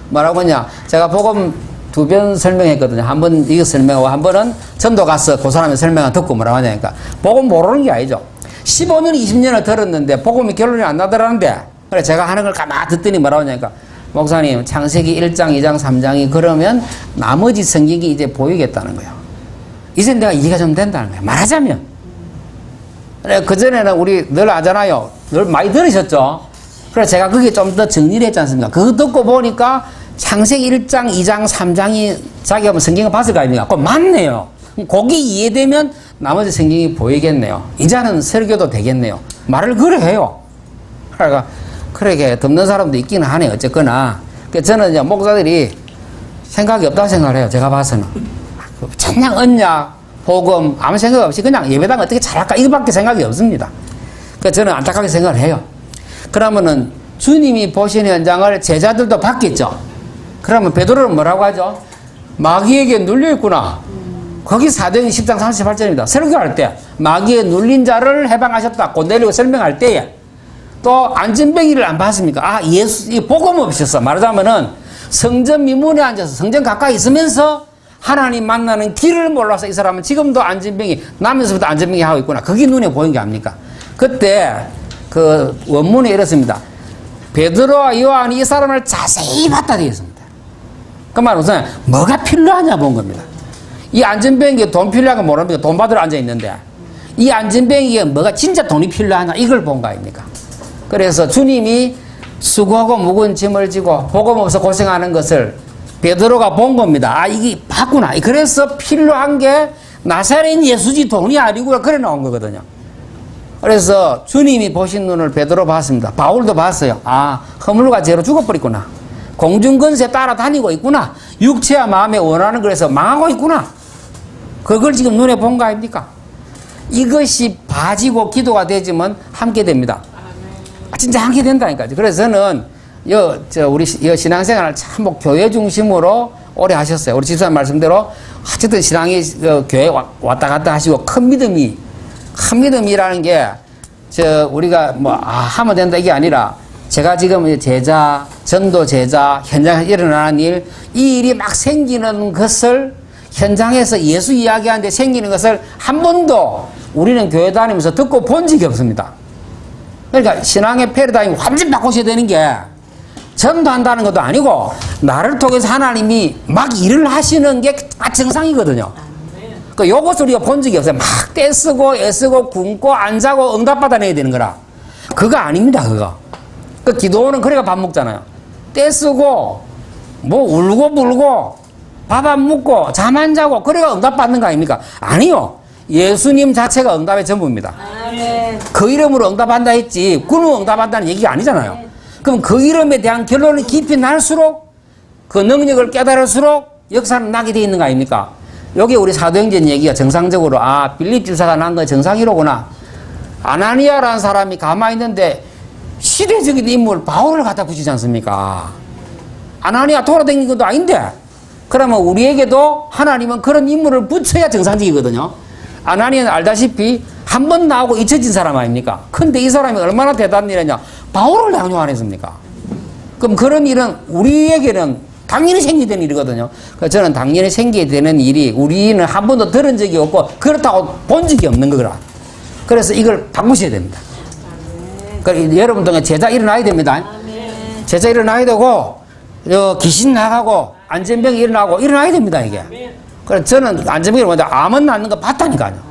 뭐라고 하냐, 제가 복음 2번 설명했거든요. 한 번 이거 설명하고 한 번은 전도 가서 그 사람의 설명을 듣고 뭐라고 하냐니까 복음 모르는 게 아니죠. 15년 20년을 들었는데 복음이 결론이 안 나더라는데, 그래 제가 하는 걸 가만히 듣더니 뭐라고 하냐니까, 목사님 창세기 1장 2장 3장이 그러면 나머지 성경이 이제 보이겠다는 거예요. 이제 내가 이해가 좀 된다는 거예요. 말하자면. 그전에는 우리 늘 하잖아요. 늘 많이 들으셨죠? 그래서 제가 그게 좀 더 정리를 했지 않습니까? 그거 듣고 보니까 창세기 1장, 2장, 3장이 자기가 성경을 봤을 거 아닙니까? 그거 맞네요. 거기 이해되면 나머지 성경이 보이겠네요. 이제는 설교도 되겠네요. 말을 그래 해요. 그러니까 그렇게 듣는 사람도 있기는 하네요. 어쨌거나. 저는 이제 목사들이 생각이 없다고 생각을 해요. 제가 봐서는. 그냥 언약, 복음 아무 생각 없이 그냥 예배당 어떻게 잘할까 이거밖에 생각이 없습니다. 그래서 저는 안타깝게 생각을 해요. 그러면은 주님이 보시는 현장을 제자들도 봤겠죠. 그러면 베드로는 뭐라고 하죠? 마귀에게 눌려있구나. 거기 사도행 10장 38절입니다. 설교할 때 마귀에 눌린 자를 해방하셨다 고넬료가 설명할 때에 또 안전뱅이를 안 봤습니까? 예수 이 복음 없었어. 말하자면은 성전 미문에 앉아서 성전 가까이 있으면서 하나님 만나는 길을 몰라서 이 사람은 지금도 안전뱅이 나면서부터 안전뱅이 하고 있구나. 그게 눈에 보인 게 아닙니까? 그때 그 원문에 이렇습니다. 베드로와 요한이 이 사람을 자세히 봤다 되어 있습니다. 그 말은 우선 뭐가 필요하냐 본 겁니다. 이 안전뱅이에 돈 필요한 거 모릅니까? 돈 받으러 앉아 있는데 이 안전뱅이에 뭐가 진짜 돈이 필요하냐 이걸 본 거 아닙니까? 그래서 주님이 수고하고 무거운 짐을 지고 복음 없어 고생하는 것을 베드로가 본 겁니다. 아, 이게 맞구나. 그래서 필요한 게 나사렛 예수지 돈이 아니고 그래 나온 거거든요. 그래서 주님이 보신 눈을 베드로 봤습니다. 바울도 봤어요. 아, 허물과 죄로 죽어버렸구나. 공중권세 따라다니고 있구나. 육체와 마음에 원하는 그래서 망하고 있구나. 그걸 지금 눈에 본 거 아닙니까? 이것이 봐지고 기도가 되지만 함께 됩니다. 진짜 함께 된다니까요. 그래서 저는 우리 신앙생활을 참 교회 중심으로 오래 하셨어요. 우리 집사님 말씀대로 어쨌든 신앙이 교회 왔다 갔다 하시고 큰 믿음이라는 게 우리가 하면 된다 이게 아니라 제가 지금 제자, 전도 제자, 현장에서 일어나는 일, 이 일이 막 생기는 것을 현장에서 예수 이야기하는데 생기는 것을 한 번도 우리는 교회 다니면서 듣고 본 적이 없습니다. 그러니까 신앙의 패러다임이 완전히 바꾸셔야 되는 게 전도한다는 것도 아니고 나를 통해서 하나님이 막 일을 하시는 게 정상이거든요. 그 요것을 우리가 본 적이 없어요. 막 떼쓰고 애쓰고 굶고 안 자고 응답받아내야 되는 거라. 그거 아닙니다. 그거. 그 기도는 그래가 밥 먹잖아요. 떼쓰고 울고 불고 밥 안 먹고 잠 안 자고 그래가 응답받는 거 아닙니까? 아니요. 예수님 자체가 응답의 전부입니다. 그 이름으로 응답한다 했지 그놈 응답한다는 얘기가 아니잖아요. 그럼 그 이름에 대한 결론이 깊이 날수록 그 능력을 깨달을수록 역사는 나게 돼 있는 거 아닙니까? 여기 우리 사도행전 얘기가 정상적으로 빌립 집사가 난 거 정상이로구나. 아나니아라는 사람이 가만히 있는데 시대적인 인물 바울을 갖다 붙이지 않습니까? 아나니아 돌아다니는 것도 아닌데 그러면 우리에게도 하나님은 그런 인물을 붙여야 정상적이거든요. 아나니아는 알다시피 한 번 나오고 잊혀진 사람 아닙니까? 근데 이 사람이 얼마나 대단한 일이냐? 바울을 양육 안 했습니까? 그럼 그런 일은 우리에게는 당연히 생기게 되는 일이거든요. 그래서 저는 당연히 생기게 되는 일이 우리는 한 번도 들은 적이 없고 그렇다고 본 적이 없는 거라. 그래서 이걸 바꾸셔야 됩니다. 그러니까 여러분 동안 제자 일어나야 됩니다. 제자 일어나야 되고 귀신 나가고 안전병이 일어나야 됩니다. 이게. 그래서 저는 안전병이 먼저 암은 낫는 거 봤다니까요.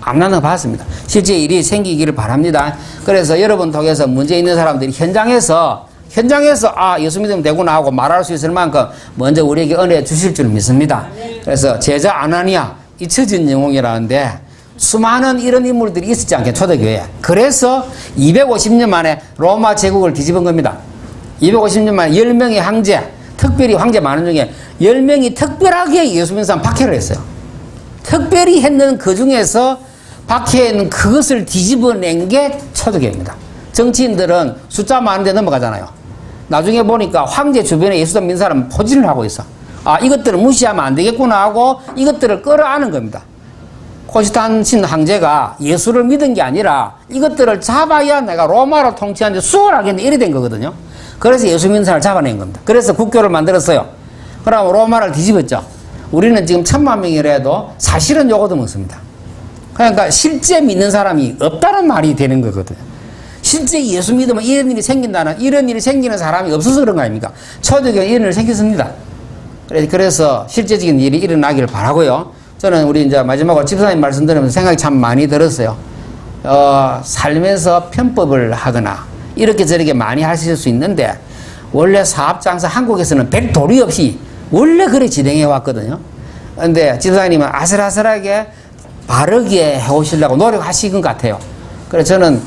암 낫는 거 봤습니다. 실제 일이 생기기를 바랍니다. 그래서 여러분 통해서 문제 있는 사람들이 현장에서 예수 믿으면 되구나 하고 말할 수 있을 만큼 먼저 우리에게 은혜 주실 줄 믿습니다. 그래서 제자 아나니아 잊혀진 영웅이라는데 수많은 이런 인물들이 있었지 않겠 초대교회에. 그래서 250년 만에 로마 제국을 뒤집은 겁니다. 250년 만에 10명의 황제, 특별히 황제 많은 중에 10명이 특별하게 예수 믿는 사람 박해를 했어요. 특별히 했는 그 중에서 박해는 그것을 뒤집어낸 게 초대교회입니다. 정치인들은 숫자 많은데 넘어가잖아요. 나중에 보니까 황제 주변에 예수 믿는 사람은 포진을 하고 있어. 이것들을 무시하면 안 되겠구나 하고 이것들을 끌어안은 겁니다. 콘스탄틴 황제가 예수를 믿은 게 아니라 이것들을 잡아야 내가 로마로 통치하는데 수월하겠네 이래 된 거거든요. 그래서 예수 믿는 사람을 잡아낸 겁니다. 그래서 국교를 만들었어요. 그럼 로마를 뒤집었죠. 우리는 지금 1000만 명이라도 사실은 요거도 먹습니다. 그러니까 실제 믿는 사람이 없다는 말이 되는 거거든요. 실제 예수 믿으면 이런 일이 생기는 사람이 없어서 그런 거 아닙니까? 초대교회 이런 일이 생겼습니다. 그래서 실제적인 일이 일어나기를 바라고요. 저는 우리 이제 마지막으로 집사님 말씀 들으면서 생각이 참 많이 들었어요. 살면서 편법을 하거나 이렇게 저렇게 많이 하실 수 있는데 원래 사업장사 한국에서는 백도리 없이 원래 그래 진행해 왔거든요. 근데 집사님은 아슬아슬하게 바르게 해오시려고 노력하신 것 같아요. 그래서 저는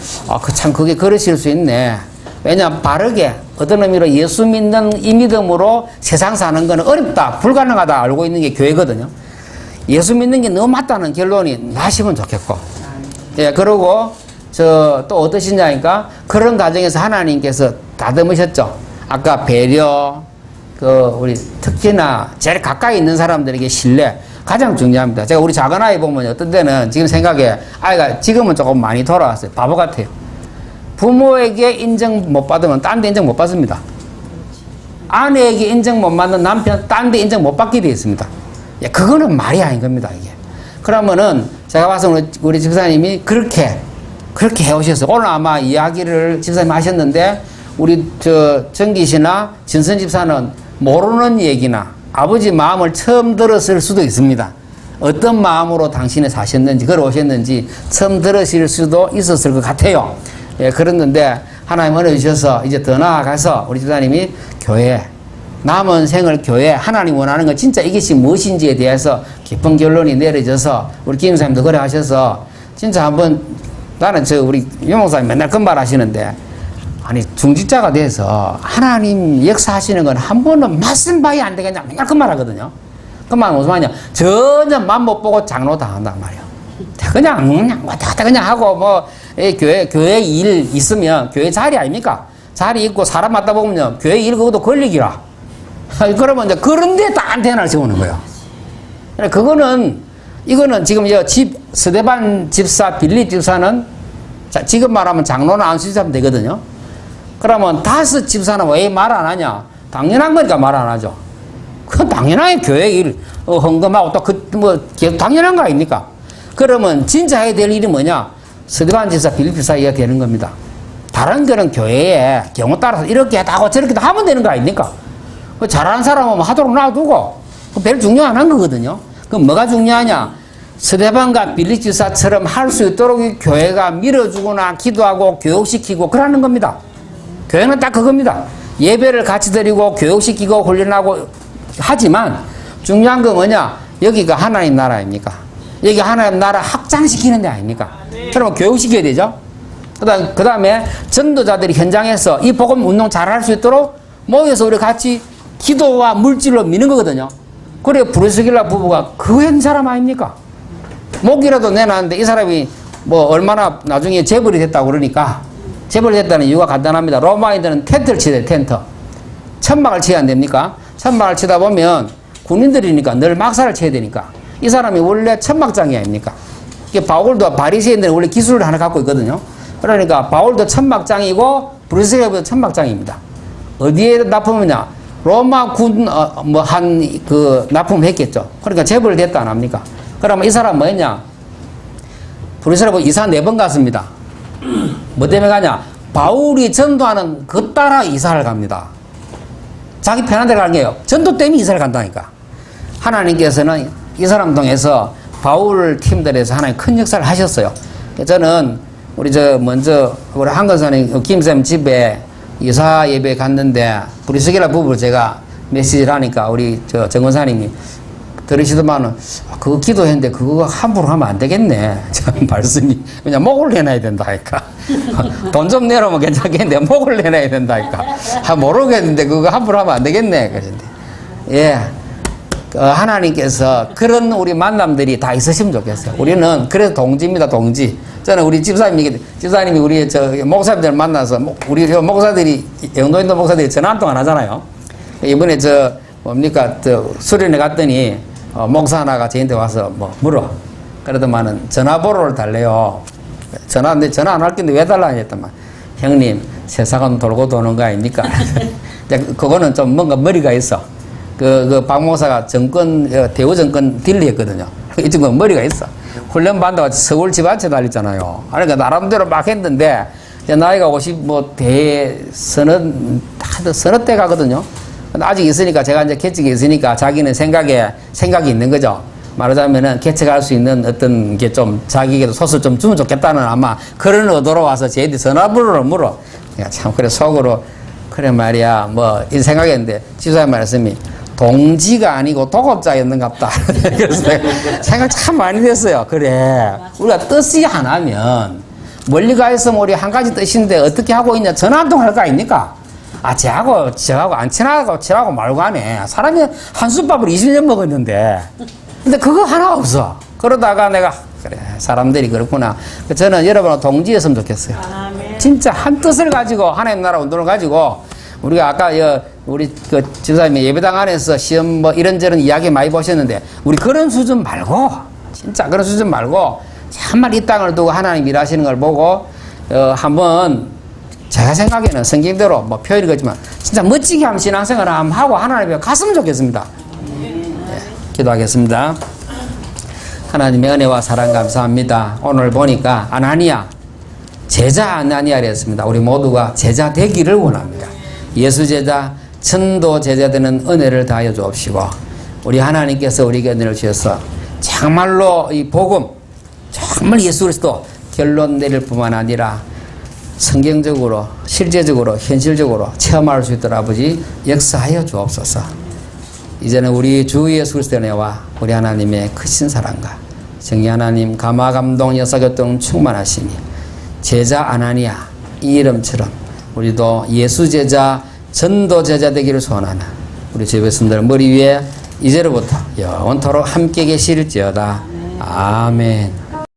참 그게 그러실 수 있네. 왜냐하면 바르게 어떤 의미로 예수 믿는 이 믿음으로 세상 사는 거는 어렵다 불가능하다 알고 있는 게 교회거든요. 예수 믿는 게 너무 맞다는 결론이 나시면 좋겠고 그러고 또 어떠시냐니까 그런 과정에서 하나님께서 다듬으셨죠. 아까 배려 우리 특히나 제일 가까이 있는 사람들에게 신뢰 가장 중요합니다. 제가 우리 작은 아이 보면 어떤 때는 지금 생각에 아이가 지금은 조금 많이 돌아왔어요. 바보 같아요. 부모에게 인정 못 받으면 딴 데 인정 못 받습니다. 아내에게 인정 못 받는 남편 딴 데 인정 못 받게 되어 있습니다. 그거는 말이 아닌 겁니다. 이게. 그러면은 제가 봐서 우리 집사님이 그렇게 해오셨어요. 오늘 아마 이야기를 집사님 하셨는데 우리 정기 씨나 진선 집사는 모르는 얘기나 아버지 마음을 처음 들었을 수도 있습니다. 어떤 마음으로 당신이 사셨는지 걸어오셨는지 처음 들으실 수도 있었을 것 같아요. 그랬는데 하나님 은혜 주셔서 이제 더 나아가서 우리 집사님이 교회 남은 생을 교회, 하나님 원하는 건 진짜 이것이 무엇인지에 대해서 깊은 결론이 내려져서 우리 김사님도 그래 하셔서 진짜 한번 나는 우리 유목사님 맨날 그 말 하시는데 아니 중직자가 돼서 하나님 역사하시는 건 한 번은 말씀 봐야 안 되겠냐 맨날 그 말 하거든요. 그 말 무슨 말이냐 전혀 맘 못 보고 장로 다 한단 말이에요. 그냥 왔다 갔다 그냥 하고 뭐 교회 일 있으면 교회 자리 아닙니까? 자리 있고 사람 맞다 보면요 교회 일 그것도 권리기라. 그러면 이제 그런데 다 안테나를 세우는 거예요. 이거는 지금 스데반 집사, 빌립 집사는 지금 말하면 장로는 안수집사면 되거든요. 그러면 5 집사는 왜 말 안 하냐? 당연한 거니까 말 안 하죠. 그건 당연하게 교회 일 헌금하고 또 계속 당연한 거 아닙니까? 그러면 진짜 해야 될 일이 뭐냐? 스데반 집사, 빌립 집사 해야 되는 겁니다. 다른 거는 교회에 경우 따라서 이렇게 하고 저렇게 하면 되는 거 아닙니까? 잘하는 사람은 하도록 놔두고 별 중요 안 한 거거든요. 그럼 뭐가 중요하냐? 스데반과 빌립 집사처럼 할 수 있도록 교회가 밀어주거나 기도하고 교육시키고 그러는 겁니다. 교회는 딱 그겁니다. 예배를 같이 드리고 교육시키고 훈련하고 하지만 중요한 건 뭐냐? 여기가 하나님 나라입니까? 여기 하나님 나라 확장시키는 데 아닙니까? 그러면 교육시켜야 되죠. 그 다음에 전도자들이 현장에서 이 복음 운동 잘할 수 있도록 모여서 우리 같이 기도와 물질로 미는 거거든요. 그래 브루스길라 부부가 그 사람 아닙니까? 목이라도 내놨는데 이 사람이 뭐 얼마나 나중에 재벌이 됐다고 그러니까 재벌이 됐다는 이유가 간단합니다. 로마인들은 텐트를 쳐야 돼요. 텐트. 천막을 쳐야 안 됩니까? 천막을 치다 보면 군인들이니까 늘 막사를 쳐야 되니까 이 사람이 원래 천막장이 아닙니까? 이게 바울도 바리새인들은 원래 기술을 하나 갖고 있거든요. 그러니까 바울도 천막장이고 브루스길라도 천막장입니다. 어디에 납품이냐? 로마 군 납품을 했겠죠. 그러니까 재벌이 됐다 안 합니까? 그러면 이 사람 뭐였냐? 브루스길라 이사 4번 갔습니다. 뭐 때문에 가냐? 바울이 전도하는 그 따라 이사를 갑니다. 자기 편한 데 가는 거예요. 전도 때문에 이사를 간다니까. 하나님께서는 이 사람 통해서 바울 팀들에서 하나님 큰 역사를 하셨어요. 저는 우리 우리 한건사님 김쌤 집에 이사 예배 갔는데 브루스길라 부부를 제가 메시지를 하니까 우리 정원사님이 들으시더만은 그거 기도했는데 그거 함부로 하면 안 되겠네. 참 말씀이 그냥 목을 내놔야 된다니까. 돈 좀 내놓으면 괜찮겠는데 목을 내놔야 된다니까. 모르겠는데 그거 함부로 하면 안 되겠네. 그랬는데 예. 하나님께서 그런 우리 만남들이 다 있으시면 좋겠어요. 우리는 그래서 동지입니다, 동지. 저는 우리 집사님이 우리 목사님들 만나서 우리 목사들이 영도인도 목사들이 전화 한 통 안 하잖아요. 이번에 수련회 갔더니 목사 하나가 저한테 와서 물어. 그러더만은 전화번호를 달래요. 전화 안 할 건데 왜 달라 했더만 형님 세상은 돌고 도는 거 아닙니까? 그거는 좀 뭔가 머리가 있어. 박 목사가 대우 정권 딜리했거든요. 이 친구는 머리가 있어. 훈련 받다가 서울 집 한 채 달렸잖아요. 그러니까 나름대로 막 했는데, 나이가 서너 때 가거든요. 아직 있으니까, 제가 이제 개척이 있으니까 자기는 생각이 있는 거죠. 말하자면은 개척할 수 있는 어떤 게 좀 자기에게도 소설 좀 주면 좋겠다는 아마 그런 의도로 와서 저희들이 전화번호를 물어. 참, 그래, 속으로, 그래 말이야, 이 생각했는데, 집사님 말씀이, 동지가 아니고 도급자였는갑다. 그래서 생각 참 많이 됐어요. 그래. 우리가 뜻이 하나면, 멀리 가 있으면 우리 한 가지 뜻인데 어떻게 하고 있냐? 전화 한 통 할 거 아닙니까? 저하고 안 친하고 말고 하네. 사람이 한솥밥을 20년 먹었는데. 근데 그거 하나 없어. 그러다가 내가, 그래, 사람들이 그렇구나. 저는 여러분하고 동지였으면 좋겠어요. 진짜 한 뜻을 가지고, 하나님 나라 운동을 가지고, 우리가 아까 우리 집사님이 예배당 안에서 시험 이런저런 이야기 많이 보셨는데 우리 그런 수준 말고 진짜 그런 수준 말고 정말 이 땅을 두고 하나님 일하시는 걸 보고 한번 제가 생각에는 성경대로 표현이 그렇지만 진짜 멋지게 한번 신앙생활을 한번 하고 하나님께 갔으면 좋겠습니다. 기도하겠습니다. 하나님의 은혜와 사랑 감사합니다. 오늘 보니까 제자 아나니아를 했습니다. 우리 모두가 제자 되기를 원합니다. 예수 제자, 천도 제자 되는 은혜를 다하여 주옵시고 우리 하나님께서 우리에게 은혜를 주셔서 정말로 이 복음, 정말 예수 그리스도 결론 내릴 뿐만 아니라 성경적으로, 실제적으로, 현실적으로 체험할 수 있도록 아버지 역사하여 주옵소서. 이제는 우리 주 예수 그리스도의 은혜와 우리 하나님의 크신 사랑과 정의 하나님 감화 감동 역사교통 충만하시니 제자 아나니아 이 이름처럼 우리도 예수 제자 전도 제자 되기를 소원하는 우리 주의 백성들 머리 위에 이제로부터 영원토록 함께 계실지어다. 아멘.